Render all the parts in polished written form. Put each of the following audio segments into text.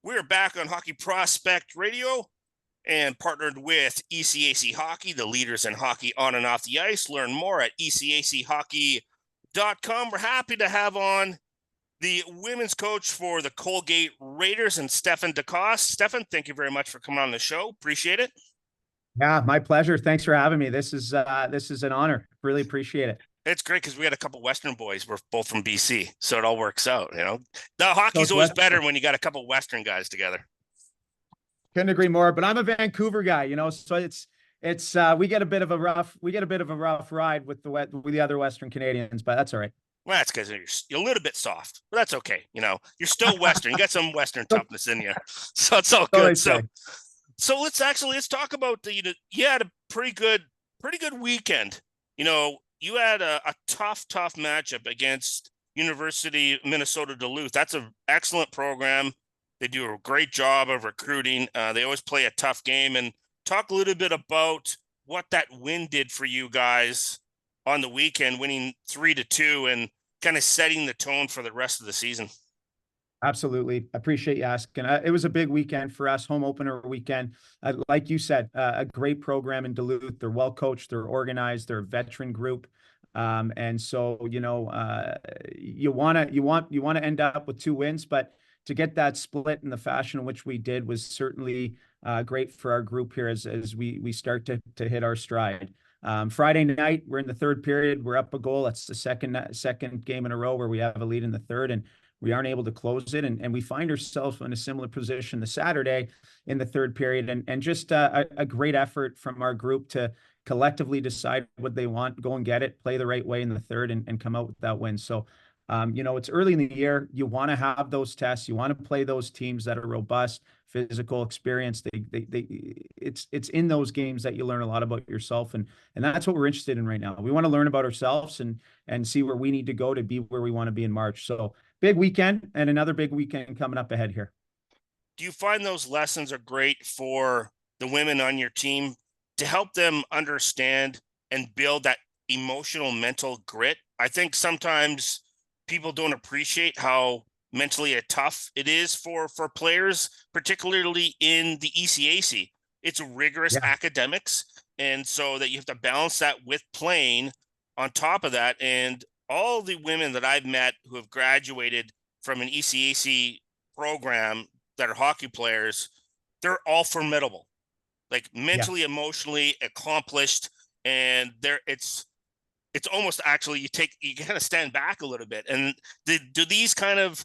We're back on Hockey Prospect Radio and partnered with ECAC Hockey, the leaders in hockey on and off the ice. Learn more at ecachockey.com. We're happy to have on the women's coach for the Colgate Raiders and Stefan Decosse. Stefan, thank you very much for coming on the show. Appreciate it. Yeah, my pleasure. Thanks for having me. This is an honor. Really appreciate it. It's great because we had a couple Western boys. We're both from BC, so it all works out. The hockey's always better when you got a couple Western guys together. Couldn't agree more. But I'm a Vancouver guy, so it's we get a bit of a rough ride with the other Western Canadians, but that's all right. Well, that's because you're a little bit soft, but that's okay. You're still Western. You got some Western toughness in you, so it's all good. So let's talk about you had a pretty good weekend. You had a tough matchup against University of Minnesota Duluth. That's an excellent program. They do a great job of recruiting. They always play a tough game. And talk a little bit about what that win did for you guys on the weekend, winning 3-2 and kind of setting the tone for the rest of the season. Absolutely. I appreciate you asking. It was a big weekend for us, home opener weekend. Like you said, a great program in Duluth. They're well coached, they're organized, they're a veteran group. And so, you want to end up with 2 wins, but to get that split in the fashion in which we did was certainly great for our group here as we start to hit our stride. Friday night, we're in the third period. We're up a goal. That's the second game in a row where we have a lead in the third, and we aren't able to close it. And we find ourselves in a similar position the Saturday in the third period. And just a great effort from our group to collectively decide what they want, go and get it, play the right way in the third, and come out with that win. So, it's early in the year. You want to have those tests. You want to play those teams that are robust, physical, experienced. It's in those games that you learn a lot about yourself. And that's what we're interested in right now. We want to learn about ourselves and see where we need to go to be where we want to be in March. So big weekend and another big weekend coming up ahead here. Do you find those lessons are great for the women on your team to help them understand and build that emotional, mental grit? I think sometimes people don't appreciate how mentally tough it is for players, particularly in the ECAC. It's rigorous academics. And so that you have to balance that with playing on top of that. And all the women that I've met who have graduated from an ECAC program that are hockey players, they're all formidable, like mentally, emotionally accomplished. And it's almost actually you kind of stand back a little bit. And do these kind of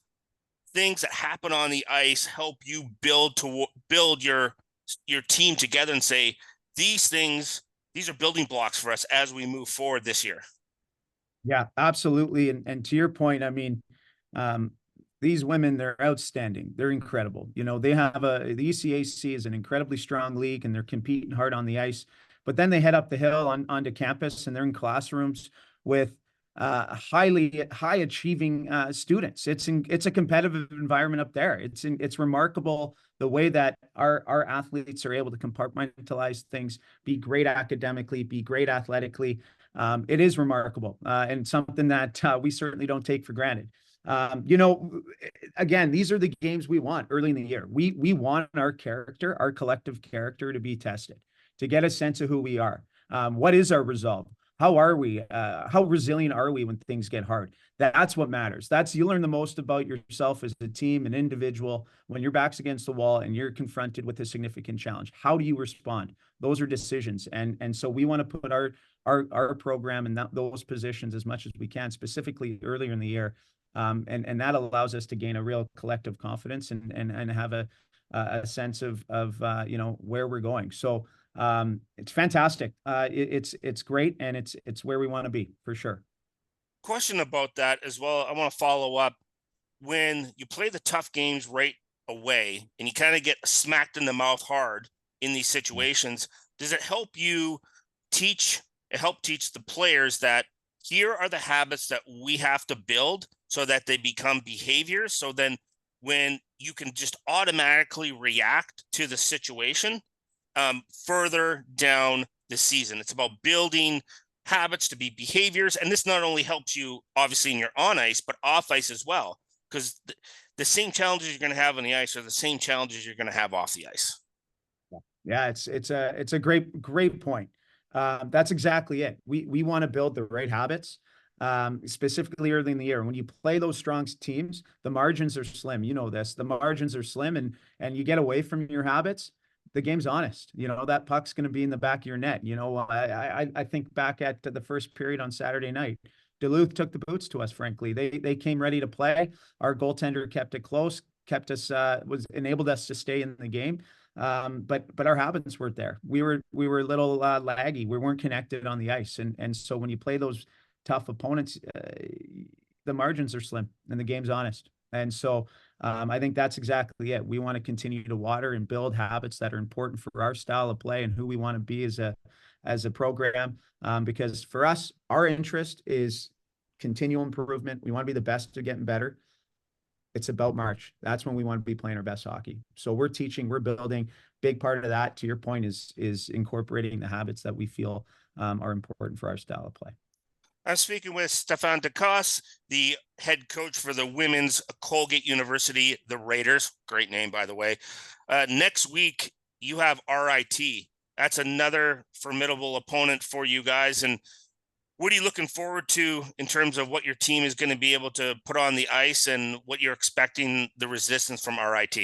things that happen on the ice help you build your team together and say, these are building blocks for us as we move forward this year? Yeah, absolutely. And to your point, I mean, these women, they're outstanding. They're incredible. They have the ECAC is an incredibly strong league, and they're competing hard on the ice. But then they head up the hill onto campus, and they're in classrooms with high achieving students. It's a competitive environment up there. It's remarkable the way that our athletes are able to compartmentalize things, be great academically, be great athletically. It is remarkable and something that we certainly don't take for granted. Again, these are the games we want early in the year. We want our collective character to be tested, to get a sense of who we are. What is our resolve? How are we? How resilient are we when things get hard? That's what matters. You learn the most about yourself as a team, an individual, when your back's against the wall and you're confronted with a significant challenge. How do you respond? Those are decisions. And so we want to put our program in those positions as much as we can, specifically earlier in the year. And that allows us to gain a real collective confidence and have a sense of where we're going. So it's fantastic. It's great. And it's where we want to be for sure. Question about that as well. I want to follow up. When you play the tough games right away and you kind of get smacked in the mouth hard in these situations, does it help you teach the players that here are the habits that we have to build so that they become behaviors? So then when you can just automatically react to the situation further down the season, it's about building habits to be behaviors. And this not only helps you obviously in your on ice, but off ice as well. because the same challenges you're going to have on the ice are the same challenges you're going to have off the ice. Yeah, it's a great point. That's exactly it. We want to build the right habits, specifically early in the year. When you play those strong teams, the margins are slim. You know this. The margins are slim, and you get away from your habits. The game's honest. You know that puck's going to be in the back of your net. You know, I think back at the first period on Saturday night. Duluth took the boots to us. Frankly, they came ready to play. Our goaltender kept it close, kept us was enabled us to stay in the game. But our habits weren't there. We were a little laggy. We weren't connected on the ice, and so when you play those tough opponents, the margins are slim and the game's honest. And so I think that's exactly it. We want to continue to water and build habits that are important for our style of play and who we want to be as a program. Because for us, our interest is continual improvement. We want to be the best at getting better. It's about March. That's when we want to be playing our best hockey. So we're teaching, we're building. Big part of that, to your point, is incorporating the habits that we feel are important for our style of play. I'm speaking with Stefan Decosse, the head coach for the women's Colgate University, the Raiders. Great name, by the way. Next week, you have RIT. That's another formidable opponent for you guys. And what are you looking forward to in terms of what your team is going to be able to put on the ice and what you're expecting the resistance from RIT?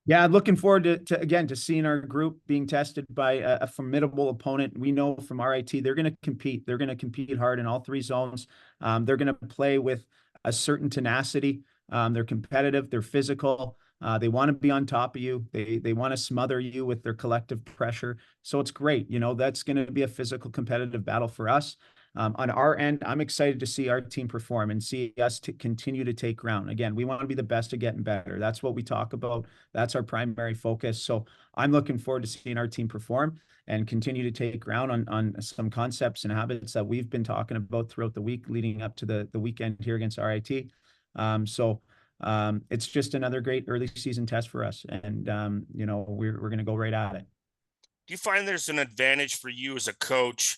Yeah, looking forward to seeing our group being tested by a formidable opponent. We know from RIT they're going to compete. They're going to compete hard in all three zones. They're going to play with a certain tenacity. They're competitive. They're physical. They want to be on top of you. They want to smother you with their collective pressure. So it's great. You know, that's going to be a physical competitive battle for us. On our end, I'm excited to see our team perform and see us to continue to take ground. Again, we want to be the best at getting better. That's what we talk about. That's our primary focus. So I'm looking forward to seeing our team perform and continue to take ground on some concepts and habits that we've been talking about throughout the week leading up to the weekend here against RIT. It's just another great early season test for us. And, you know, we're going to go right at it. Do you find there's an advantage for you as a coach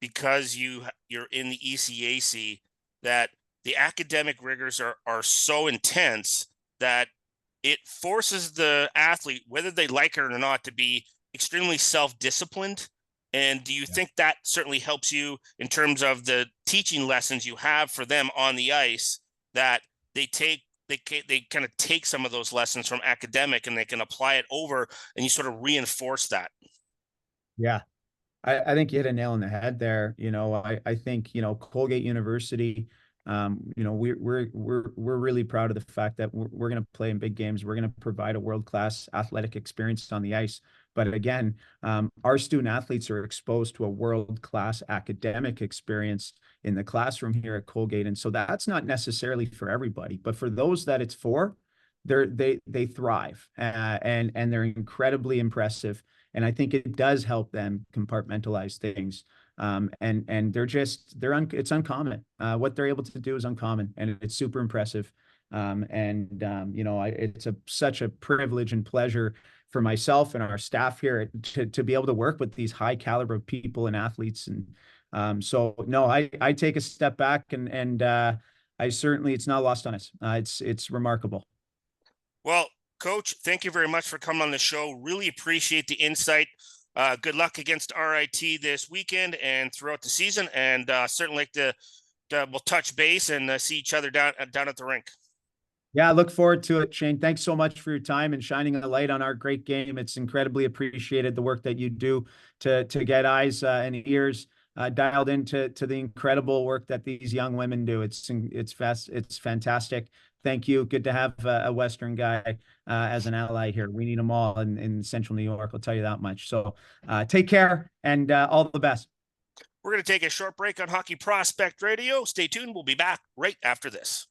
because you're in the ECAC that the academic rigors are so intense that it forces the athlete, whether they like it or not, to be extremely self-disciplined? And do you think that certainly helps you in terms of the teaching lessons you have for them on the ice, that they kind of take some of those lessons from academic and they can apply it over, and you sort of reinforce that? Yeah. I think you hit a nail on the head there. You know, I think, you know, Colgate University, you know, we're really proud of the fact that we're going to play in big games. We're going to provide a world-class athletic experience on the ice. But again, our student athletes are exposed to a world-class academic experience in the classroom here at Colgate. And so that's not necessarily for everybody, but for those that it's for, they thrive, and they're incredibly impressive. And I think it does help them compartmentalize things. And it's uncommon. What they're able to do is uncommon, and it's super impressive. You know, it's such a privilege and pleasure for myself and our staff here to be able to work with these high caliber people and athletes. And so no, I take a step back, and I certainly, it's not lost on us. It's remarkable. Well, Coach, thank you very much for coming on the show. Really appreciate the insight. Good luck against RIT this weekend and throughout the season. And certainly like we'll touch base and see each other down at the rink. Yeah, I look forward to it, Shane. Thanks so much for your time and shining a light on our great game. It's incredibly appreciated, the work that you do to get eyes and ears dialed into the incredible work that these young women do. It's fantastic. Thank you. Good to have a Western guy as an ally here. We need them all in Central New York. I'll tell you that much. So take care, and all the best. We're going to take a short break on Hockey Prospect Radio. Stay tuned. We'll be back right after this.